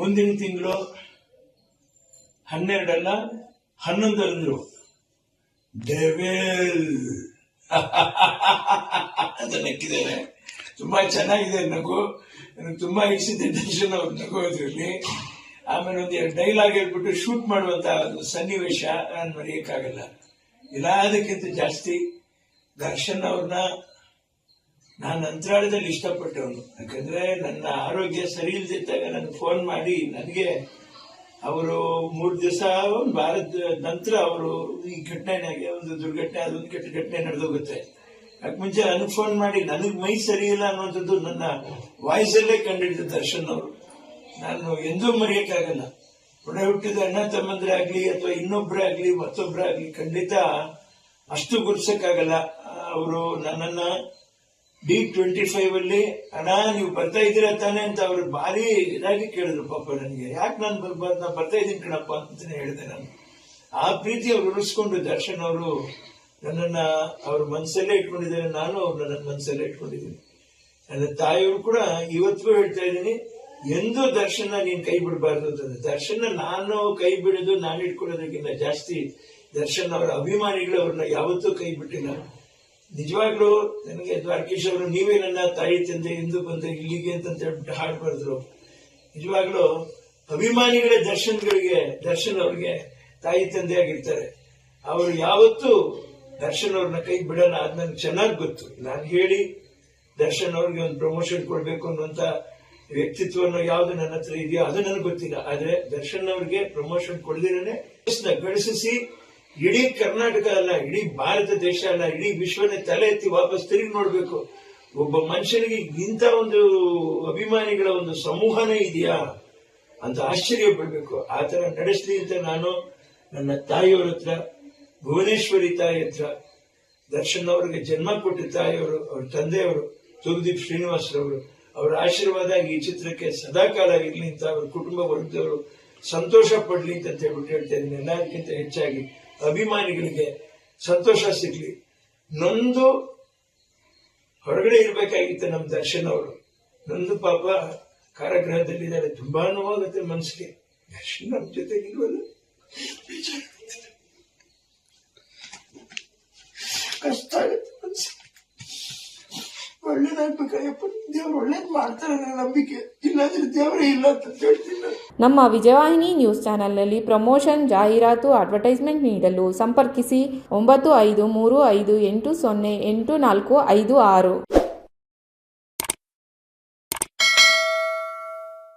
ಮುಂದಿನ ತಿಂಗಳು 12 ಅಲ್ಲ 11 ಅಂದ್ರು. ಡೆವಿಲ್ ಅಂತ ನಕ್ಕಿದ್ದಾರೆ. ತುಂಬಾ ಚೆನ್ನಾಗಿದೆ ನಗು. ನನಗೆ ತುಂಬಾ ಇಷ್ಟಿದೆ ದರ್ಶನ್ ಅವ್ರ ನಗು ಅದ್ರಲ್ಲಿ. ಆಮೇಲೆ ಒಂದೆರಡು ಡೈಲಾಗ್ ಹೇಳ್ಬಿಟ್ಟು ಶೂಟ್ ಮಾಡುವಂತ ಒಂದು ಸನ್ನಿವೇಶ ನಾನು ಮರೆಯಕ್ಕಾಗಲ್ಲ. ಎಲ್ಲದಕ್ಕಿಂತ ಜಾಸ್ತಿ ದರ್ಶನ್ ಅವ್ರನ್ನ ನಾನು ಅಂತರಾಳದಲ್ಲಿ ಇಷ್ಟಪಟ್ಟವನು. ಯಾಕಂದ್ರೆ ನನ್ನ ಆರೋಗ್ಯ ಸರಿ ಇಲ್ದಿದ್ದಾಗ ನನಗೆ ಫೋನ್ ಮಾಡಿ ನನಗೆ ಅವರು 3 ದಿವಸ ಭಾರತ ನಂತರ ಅವರು ಈ ಘಟನೆನಾಗೆ ಒಂದು ದುರ್ಘಟನೆ, ಅದೊಂದು ಕೆಟ್ಟ ಘಟನೆ ನಡೆದೋಗುತ್ತೆ. ಯಾಕೆ ಮುಂಚೆ ನನಗೆ ಫೋನ್ ಮಾಡಿ ನನಗೆ ಮೈ ಸರಿ ಇಲ್ಲ ಅನ್ನುವಂಥದ್ದು ನನ್ನ ವಾಯ್ಸಲ್ಲೇ ಕಂಡಿಡಿದ ದರ್ಶನ್ ಅವರು. ನಾನು ಎಂದೂ ಮರೆಯಕ್ಕಾಗಲ್ಲ. ಒಡ ಹುಟ್ಟಿದ ಅಣ್ಣ ತಮ್ಮಂದ್ರೆ ಆಗ್ಲಿ ಅಥವಾ ಇನ್ನೊಬ್ಬರೇ ಆಗ್ಲಿ ಮತ್ತೊಬ್ಬರೇ ಆಗ್ಲಿ ಖಂಡಿತ ಅಷ್ಟು ಗುರ್ಸಕ್ಕಾಗಲ್ಲ. ಅವರು ನನ್ನನ್ನ D25 ಅಲ್ಲಿ ಅಣ್ಣ ನೀವು ಬರ್ತಾ ಇದ್ದೀರಾ ತಾನೆ ಅಂತ ಅವ್ರು ಭಾರಿ ಇದಾಗಿ ಕೇಳಿದ್ರು. ಪಾಪ ನನಗೆ ಯಾಕೆ ನಾನು ಬರ್ಬಾರ್ದು, ನಾನು ಬರ್ತಾ ಇದ್ದೀನಿ ಕಣಪ್ಪ ಅಂತಾನೆ ಹೇಳಿದೆ. ನಾನು ಆ ಪ್ರೀತಿ ಅವ್ರು ಉಳಿಸ್ಕೊಂಡು ದರ್ಶನ್ ಅವರು ನನ್ನನ್ನ ಅವ್ರ ಮನಸ್ಸಲ್ಲೇ ಇಟ್ಕೊಂಡಿದ್ದಾರೆ, ನಾನು ಅವ್ರನ್ನ ನನ್ನ ಮನಸ್ಸಲ್ಲೇ ಇಟ್ಕೊಂಡಿದ್ದೀನಿ. ನನ್ನ ತಾಯಿಯವರು ಕೂಡ ಇವತ್ತಿಗೂ ಹೇಳ್ತಾ ಇದ್ದೀನಿ, ಎಂದೂ ದರ್ಶನ ನೀನ್ ಕೈ ಬಿಡಬಾರ್ದು ಅಂತಂದ್ರೆ. ದರ್ಶನ ನಾನು ಕೈ ಬಿಡೋದು, ನಾನು ಇಟ್ಕೊಳ್ಳೋದಕ್ಕಿಂತ ಜಾಸ್ತಿ ದರ್ಶನ್ ಅವರ ಅಭಿಮಾನಿಗಳು ಅವ್ರನ್ನ ಯಾವತ್ತೂ ಕೈ ಬಿಟ್ಟಿಲ್ಲ. ನಿಜವಾಗ್ಲೂ ನನಗೆ ದ್ವಾರಕೀಶ್ ಅವರು ನೀವೇ ನನ್ನ ತಾಯಿ ತಂದೆ ಎಂದು ಬಂದೆ ಇಲ್ಲಿಗೆ ಅಂತ ಹೇಳ್ಬಿಟ್ಟು ಹಾಡು ಬರೆದ್ರು. ನಿಜವಾಗ್ಲೂ ಅಭಿಮಾನಿಗಳೇ ದರ್ಶನ್ ಅವ್ರಿಗೆ ತಾಯಿ ತಂದೆ ಆಗಿರ್ತಾರೆ. ಅವರು ಯಾವತ್ತೂ ದರ್ಶನ್ ಅವ್ರನ್ನ ಕೈ ಬಿಡಲ್ಲ. ಅದ್ ನನ್ಗೆ ಚೆನ್ನಾಗಿ ಗೊತ್ತು. ನಾನು ಹೇಳಿ ದರ್ಶನ್ ಅವ್ರಿಗೆ ಒಂದು ಪ್ರಮೋಷನ್ ಕೊಡ್ಬೇಕು ಅನ್ನುವಂತ ವ್ಯಕ್ತಿತ್ವವನ್ನು ಯಾವ್ದು ನನ್ನ ಹತ್ರ ಇದೆಯೋ ಅದು ನನಗೆ ಗೊತ್ತಿಲ್ಲ. ಆದ್ರೆ ದರ್ಶನ್ ಅವ್ರಿಗೆ ಪ್ರಮೋಷನ್ ಕೊಡದಿರನೆ ಗಳಿಸಿ ಇಡೀ ಕರ್ನಾಟಕ ಅಲ್ಲ, ಇಡೀ ಭಾರತ ದೇಶ ಅಲ್ಲ, ಇಡೀ ವಿಶ್ವನೇ ತಲೆ ಎತ್ತಿ ವಾಪಸ್ ತಿರುಗಿ ನೋಡ್ಬೇಕು. ಒಬ್ಬ ಮನುಷ್ಯನಿಗೆ ಇಂಥ ಒಂದು ಅಭಿಮಾನಿಗಳ ಒಂದು ಸಮೂಹನೇ ಇದೆಯಾ ಅಂತ ಆಶ್ಚರ್ಯ ಪಡ್ಬೇಕು. ಆ ತರ ನಡೆಸಲಿ ಅಂತ ನಾನು ನನ್ನ ತಾಯಿಯವರ ಹತ್ರ, ಭುವನೇಶ್ವರಿ ತಾಯಿ ಹತ್ರ, ದರ್ಶನ್ ಅವರಿಗೆ ಜನ್ಮ ಕೊಟ್ಟ ತಾಯಿಯವರು, ಅವ್ರ ತಂದೆಯವರು ತೂಗುದೀಪ್ ಶ್ರೀನಿವಾಸರವರು, ಅವರ ಆಶೀರ್ವಾದ ಈ ಚಿತ್ರಕ್ಕೆ ಸದಾಕಾಲ ಇರ್ಲಿ ಅಂತ ಅವ್ರ ಕುಟುಂಬ ವರ್ಗದವರು ಸಂತೋಷ ಪಡ್ಲಿ ಅಂತ ಹೇಳ್ಬಿಟ್ಟು ಹೇಳ್ತಾ ಇದ್ದೀನಿ. ಎಲ್ಲದಕ್ಕಿಂತ ಹೆಚ್ಚಾಗಿ ಅಭಿಮಾನಿಗಳಿಗೆ ಸಂತೋಷ ಸಿಗ್ಲಿ. ನೊಂದು ಹೊರಗಡೆ ಇರ್ಬೇಕಾಗಿತ್ತು ನಮ್ಮ ದರ್ಶನ್ ಅವರು. ನೊಂದು ಪಾಪ ಕಾರಾಗೃಹದಲ್ಲಿದ್ದಾರೆ. ತುಂಬಾ ನೋವಾಗುತ್ತೆ ಮನಸ್ಸಿಗೆ. ದರ್ಶನ್ ನಮ್ಮ ಜೊತೆಗಿಲ್ವಲ್ಲ, ಕಷ್ಟ ಆಗುತ್ತೆ ಮನಸ್ಸಿಗೆ. ಒಳ್ಳೇದಾಗ್ಬೇಕಾಯಪ್ಪ, ದೇವ್ರು ಒಳ್ಳೇದ್ ಮಾಡ್ತಾರೆ ನನ್ನ ನಂಬಿಕೆ. ಇಲ್ಲಾಂದ್ರೆ ದೇವರೇ ಇಲ್ಲ ಅಂತ ಹೇಳ್ತೀನಿ. ನಮ್ಮ ವಿಜಯವಾಹಿನಿ ನ್ಯೂಸ್ ಚಾನೆಲ್ನಲ್ಲಿ ಪ್ರಮೋಷನ್, ಜಾಹೀರಾತು, ಅಡ್ವರ್ಟೈಸ್ಮೆಂಟ್ ನೀಡಲು ಸಂಪರ್ಕಿಸಿ 9535808456.